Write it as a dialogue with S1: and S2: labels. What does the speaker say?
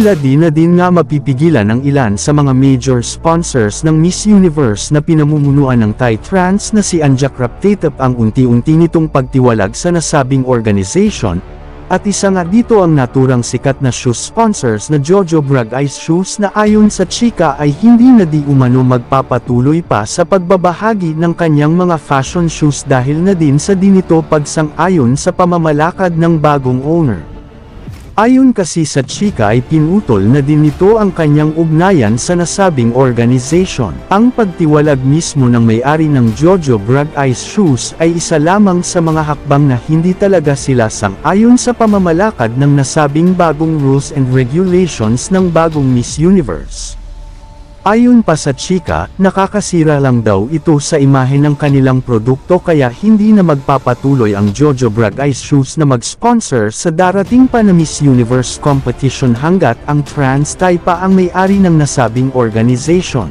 S1: Tila di na din nga mapipigilan ng ilan sa mga major sponsors ng Miss Universe na pinamumunuan ng Thai trans na si Anja Kraptatap ang unti-unti nitong pagtiwalag sa nasabing organization, at isa nga dito ang naturang sikat na shoes sponsors na Jojo Brag Ice Shoes na ayon sa chika ay hindi na di umano magpapatuloy pa sa pagbabahagi ng kanyang mga fashion shoes dahil na din sa dinito pagsang-ayon sa pamamalakad ng bagong owner. Ayon kasi sa chika ay pinutol na din nito ang kanyang ugnayan sa nasabing organization. Ang pagtiwalag mismo ng may-ari ng Jojo Brag Ice Shoes ay isa lamang sa mga hakbang na hindi talaga sila sang-ayon sa pamamalakad ng nasabing bagong rules and regulations ng bagong Miss Universe. Ayon pa sa chika, nakakasira lang daw ito sa imahe ng kanilang produkto kaya hindi na magpapatuloy ang Jojo Brag Ice Shoes na mag-sponsor sa darating pa na Miss Universe competition hanggat ang trans Thai pa ang may-ari ng nasabing organization.